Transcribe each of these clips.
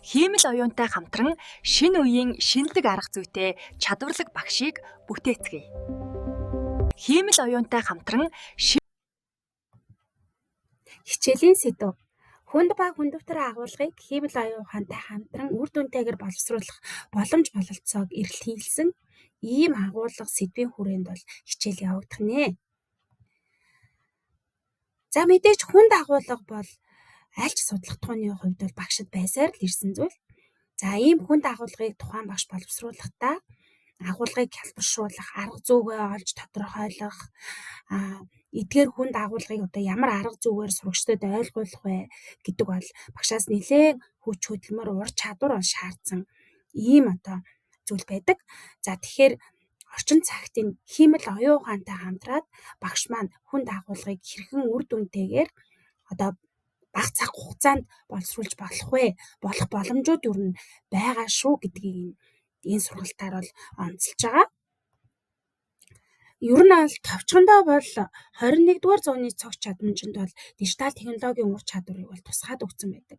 Хиймэл оюунтай хамтран шинэ үеийн шинэлэг арга зүйтэй чадварлаг багшийг бүтээцгээе. Хиймэл оюунтай хамтран хичээлийн сэдэв. Хүнд ба хүндвтэр агуулгыг хиймэл оюун ухаантай хамтран үр дүнтэйгээр боловсруулах боломж бололцоог эрэлт хийлсэн ийм агуулга сэдвийн хүрээнд бол хичээл явагдах нэ. За мэдээж хүнд агуулга бол аль ч судлах тухайны хувьд бол багшид байсаар л ирсэн зүйл. За ийм хүнд агуулгыг тухайн багш боловсруулахдаа агуулгыг хялбаршуулах, арга зүйгээ олж тодорхойлох, эдгээр хүнд агуулгыг одоо ямар арга зүйгээр сурагчдад ойлгуулах вэ гэдэг бол багшаас нэлээд хүч хөдөлмөр, ур чадвар бол шаардсан ийм одоо зүйл байдаг. За тэгэхээр орчин цагтын хиймэл оюун ухаантай хамтраад багш маань хүнд агуулгыг хэрхэн үр дүнтэйгээр одоо бага цаг хугацаанд боловсруулж болох вэ? Болох боломжууд юу нь байгаа шүү гэдгийг энэ сургалтаар бол онцолж байгаа. Ер нь бол товчхондоо бол 21-р зууны цогц чадамжинд бол дижитал технологийн ур чадварыг бол тусгаад өгсөн байдаг.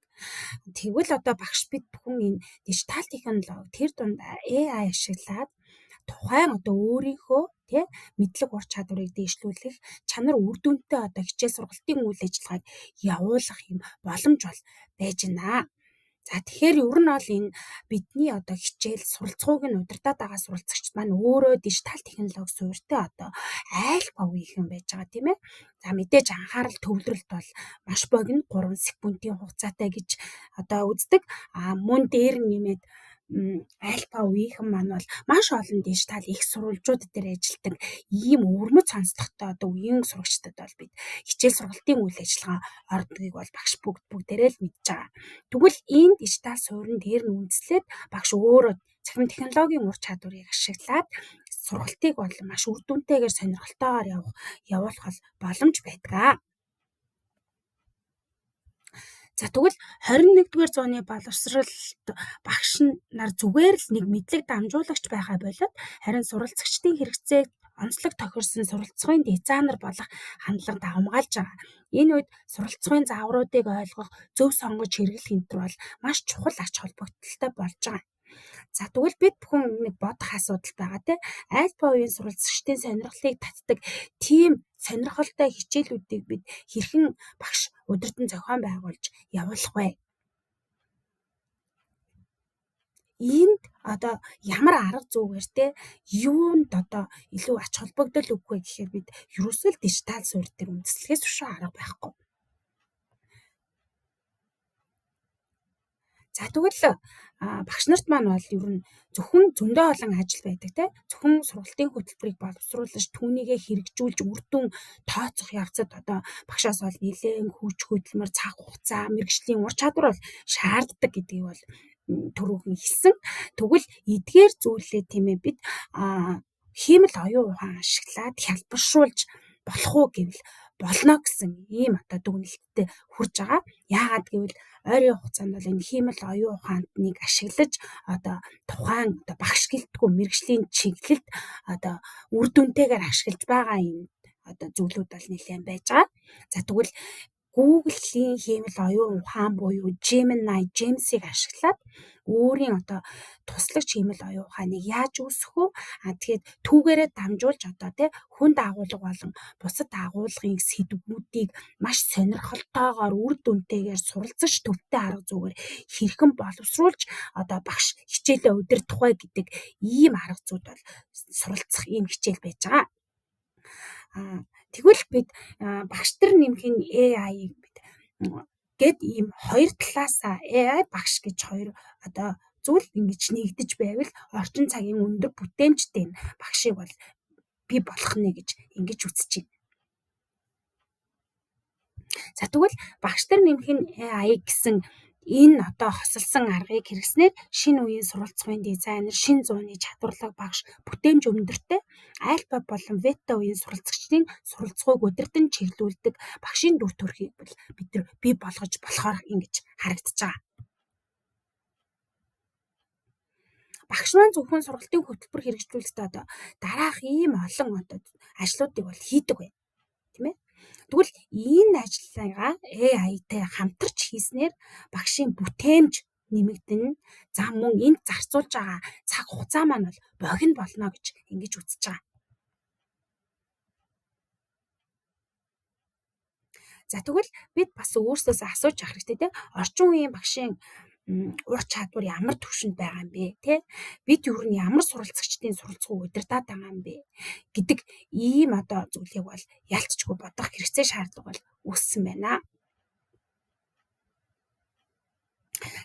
Тэгвэл одоо багш бид бүхэн энэ дижитал технологи тэр дундаа AI ашиглаад тухайн одоо өөрийнхөө мэдлэг ур чадварыг дэвшлүүлэх, чанар үр дүнтэй одоо хичээл сургалтын үйл ажиллагааг явуулах юм боломж бол байж байна. За тэгэхээр ер нь бол энэ бидний одоо хичээл суралцахууг нь удирдах байгаа суралцагч маань өөрөө дижитал технологи суурьтай одоо айл ба үеийнхэн байж байгаа тийм ээ. За мэдээж анхаарал төвлөрөлт бол маш богино 3 секундын хугацаатай гэж одоо үздэг. Мөн дээр нэмээд альфа үеийнхэн маань бол маш олон дижитал их сурвалжууд дээр ажилладаг ийм өвөрмөц сонслогтой одоо үеийн сурагчдад бол бид хичээл сургалтын үйл ажиллагаа ордгийг бол багш бүгдээрээ л мэдж байгаа. Тэгвэл энэ дижитал суурин дээр нь үндэслээд багш өөрөө цахим технологийн ур чадварыг ашиглаад сургалтыг бол маш үр дүнтэйгээр сонирхолтойгоор явуулах боломж байдаг. За тэгвэл 21-р зууны боловсролд багш нар зүгээр л нэг мэдлэг дамжуулагч байхаа болоод харин суралцагчдын хэрэгцээг онцлог тохирсон суралцахын дизайнер болох хандлага давмгаалж байгаа. Энэ үед суралцахын заавруудыг ойлгох, зөв сонгож хэрэглэх энэ бол маш чухал ач холбогдолтой болж байгаа. За тэгвэл бид бүхэн нэг бодох асуудал байгаа тийм. Альфа үеийн суралцагчдын сонирхлыг татдаг тийм сонирхолтой хичээлүүдийг бид хэрхэн багш удирдан зохион байгуулж явуулах вэ? Энд одоо ямар арга зүйгээр юунд одоо илүү ач холбогдол өгөх вэ гэхээр бид ерөөсөө л дижитал суурь дээр үндэслэхээс биш арга байхгүй. За тэгвэл багш нарт маань бол ер нь зөвхөн зөндөө олон ажил байдаг тийм. Зөвхөн сургалтын хөтөлбөрийг боловсруулж түүнийгээ хэрэгжүүлж үр дүн тооцох явцад одоо багшаас бол нэлээд хүч хөдөлмөр, цаг хугацаа, мэргэжлийн ур чадвар бол шаарддаг гэдгийг бол түрүүхэн хэлсэн. Тэгвэл эдгээр зүйлээ тийм ээ бид хиймэл оюун ухаан ашиглаад хялбаршуулж болох уу гэвэл болно гэсэн ийм одоо дүгнэлттэй хүрж байгаа. Яагаад гэвэл ойрын хугацаанд бол энэ хиймэл оюун ухаантныг ашиглаж одоо тухайн одоо багш гэлтгүй мэргэжлийн чиглэлд одоо үр дүнтэйгээр ашиглаж байгаа юм одоо зүйлүүд бол нэлээд байж байгаа. За тэгвэл Google-ийн хиймэл оюун ухаан буюу Gemini, James-ийг ашиглаад өөрийн одоо туслагч хиймэл оюун ухааныг яаж үүсгэх вэ? Тэгээд түүгээрээ дамжуулж одоо хүнд агуулга болон бусад агуулгын сэдвүүдийг маш сонирхолтойгоор үр дүнтэйгээр суралцж төвтэй арга зүйгээр хэрхэн боловсруулж одоо багш хичээлээ удирдах вэ гэдэг ийм арга зүйд бол суралцах ийм хичээл байж байгаа. Тэгвэл бид багш нар нэмхийн AI-ийг бид гээд ийм хоёр талаасаа AI багш гэж хоёр одоо зүйл ингэж нэгдэж байвал орчин цагийн өндөр бүтээмжтэй багшийг бол бий болох нэ гэж ингэж үзэж байна. За тэгвэл багш нар нэмхийн AI гэсэн энэ одоо хосолсон аргыг хэрэгснээр шинэ үеийн суралцахын дизайнер, шинэ зууны чадварлаг багш, бүтээмж өндөртэй альфа болон бета үеийн суралцагчдын суралцахыг удирдан чиглүүлдэг багшийн дүр төрхийг бид нар бий болгож болохоор ингэж харагдаж байгаа. Багш маань зөвхөн сургалтын хөтөлбөр хэрэгжүүлэхдээ одоо дараах ийм олон одоо ажлуудыг бол хийдэг бай. Тийм ээ. Тэгвэл энэ ажиллагаа AI-тай хамтарч хийснээр багшийн бүтээмж нэмэгдэнэ. За мөн энд зарцуулж байгаа цаг хугацаа маань бол богино болно гэж ингэж үзэж байгаа. За тэгвэл бид бас өөрсдөөсөө асууж авах хэрэгтэй те. Орчин үеийн багшийн ур чадвар ямар түвшинд байгаа юм бэ те? Бид ер нь ямар суралцагчдын суралцгыг удирдах байгаа юм бэ гэдэг ийм зүйлийг бол ялцчгүй бодох хэрэгцээ шаардлага бол үүссэн байна.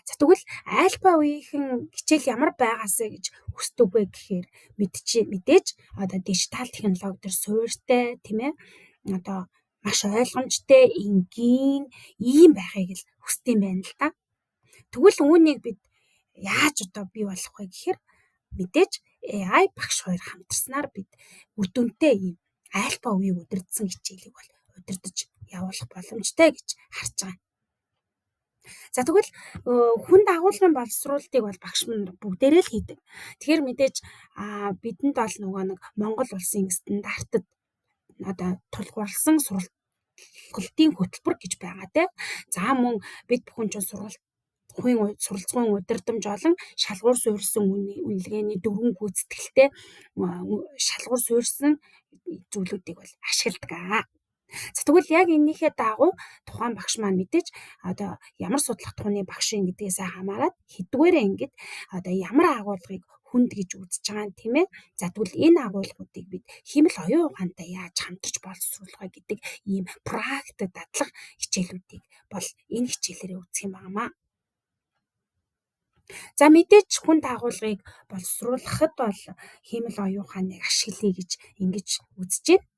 За тэгвэл альфа үеийнхэн хичээл ямар байгаасаа гэж хүсдэг вэ гэхээр мэдээж дижитал технологи төр суурьтай тийм ээ маш ойлгомжтой энгийн ийм байхыг л хүсдэг юм байна л да. Тэгвэл үүнийг бид яаж бий болох вэ гэхээр мэдээж AI багш хоёр хамтарснаар бид үр дүнтэй ийм альфа үеийг удирдсан хичээлийг бол удирдах явуулах боломжтой гэж харж байгаа. За тэгвэл хүн дагуулгын боловсруулалтыг бол багш минь бүгдээрээ л хийдэг. Тэгэхээр мэдээж бидэнд бол нөгөө нэг Монгол улсын стандартад тулгуурласан сургалтын хөтөлбөр гэж байгаа те. За мөн бид бүхэн ч суралцгын удирдамж болон шалгуур суурьсан үнэлгээний 4 гүйцэтгэлтэй шалгуур суурьсан зүйлүүдийг бол ашигладаг. За тэгвэл яг энэнийхээ дагуу тухайн багш маань мэдээж ямар судлах тухны багш юм гэдгээс хамаарат хэдвээрээ ингэж ямар агуулгыг хүнд гэж үзэж байгаа юм тийм ээ. За тэгвэл энэ агуулгуудыг бид хэмэл оюун ухаантай яаж хамтарч боловсруулах вэ гэдэг ийм практик дадлах хичээлүүдийг бол энэ хичээлээрээ үзэх юм байна. За мэдээж хүн дагуулгыг боловсруулахад бол хэмэл оюун ухааныг ашиглая гэж ингэж үзэж байна.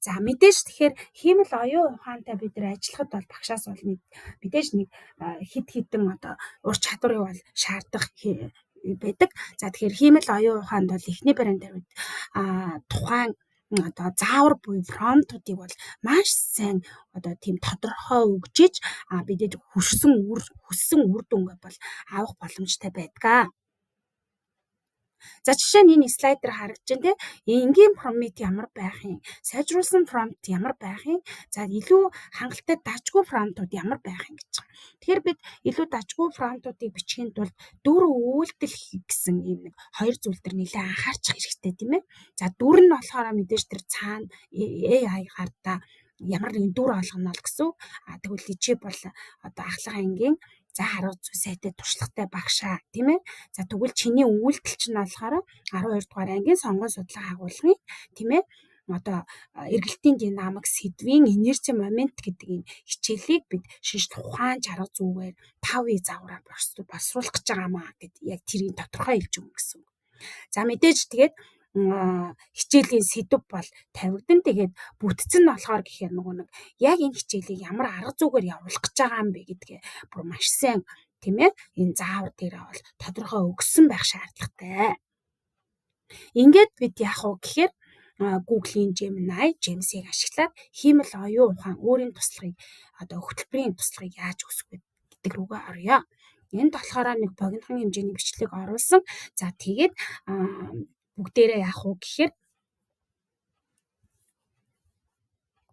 За мэдээж тэгэхээр хэмэл оюун ухаантай бид нар ажиллахад бол багшаас бол мэдээж нэг хид хідэн ур чадварыг бол шаардах байдаг. За тэгэхээр хэмэл оюун ухаанд бол эхний баримт тавьд тухайн заавар буюу промптуудыг бол маш сайн тийм тодорхой өгжиж бидэд хүссэн үр дүнгээ бол авах боломжтой байдаг. За жишээ нь энэ слайд дээр харагдаж байна те. Энгийн промпт ямар байх юм? Сайжруулсан промпт ямар байх юм? За илүү хангалттай дажгүй промптууд ямар байх юм гэж байгаа. Тэгэхээр бид илүү дажгүй промптуудыг бичихын тулд дүр үйлдэл гэсэн ийм нэг хоёр зүйл дээр нэлээд анхаарчих хэрэгтэй тийм ээ. За дүр нь болохоор мэдээж тэр цаана AI гардаа ямар нэгэн дүр олгоно л гэсэн. Тэгвэл чи бол ахлах ангийн за харуу зүй сайтай туршлагатай багшаа тийм ээ. За тэгвэл чиний үйлдэл чинь болохоор 12 дугаар ангийн сонгон судлага агуулгын тийм ээ эргэлтийн динамик сэдвийн инерци момент гэдэг ийм хичээлийг бид шинжлэх ухаан арга зүйгээр 5E загвараар боловсруулах гэж байгаа маа гэд яг тэрийг тодорхой хэлж өгнө гэсэн. За мэдээж тэгээд хичээлийн сэдв бол тавигдан тэгээд бүтцэн нь болохоор гэхээр нөгөө нэг яг энэ хичээлийг ямар арга зүйгээр явуулах гэж байгаа юм бэ гэдгээ бүр маш сайн тийм ээ энэ заавар дээрээ бол тодорхой өгсөн байх шаардлагатай. Ингээд бид яах вэ гэхээр Google-ийн Gemini, James-ийг ашиглаад хэмэл оюун ухаан өөрийн туршлагыг хөтөлбөрийн туршлагыг яаж өсгөх вэ гэдэг рүүгээ орё. Энд болохоор нэг богинохон хэмжээний бичлэг оруулсан. За тэгээд бүгдээрээ яах вэ гэхээр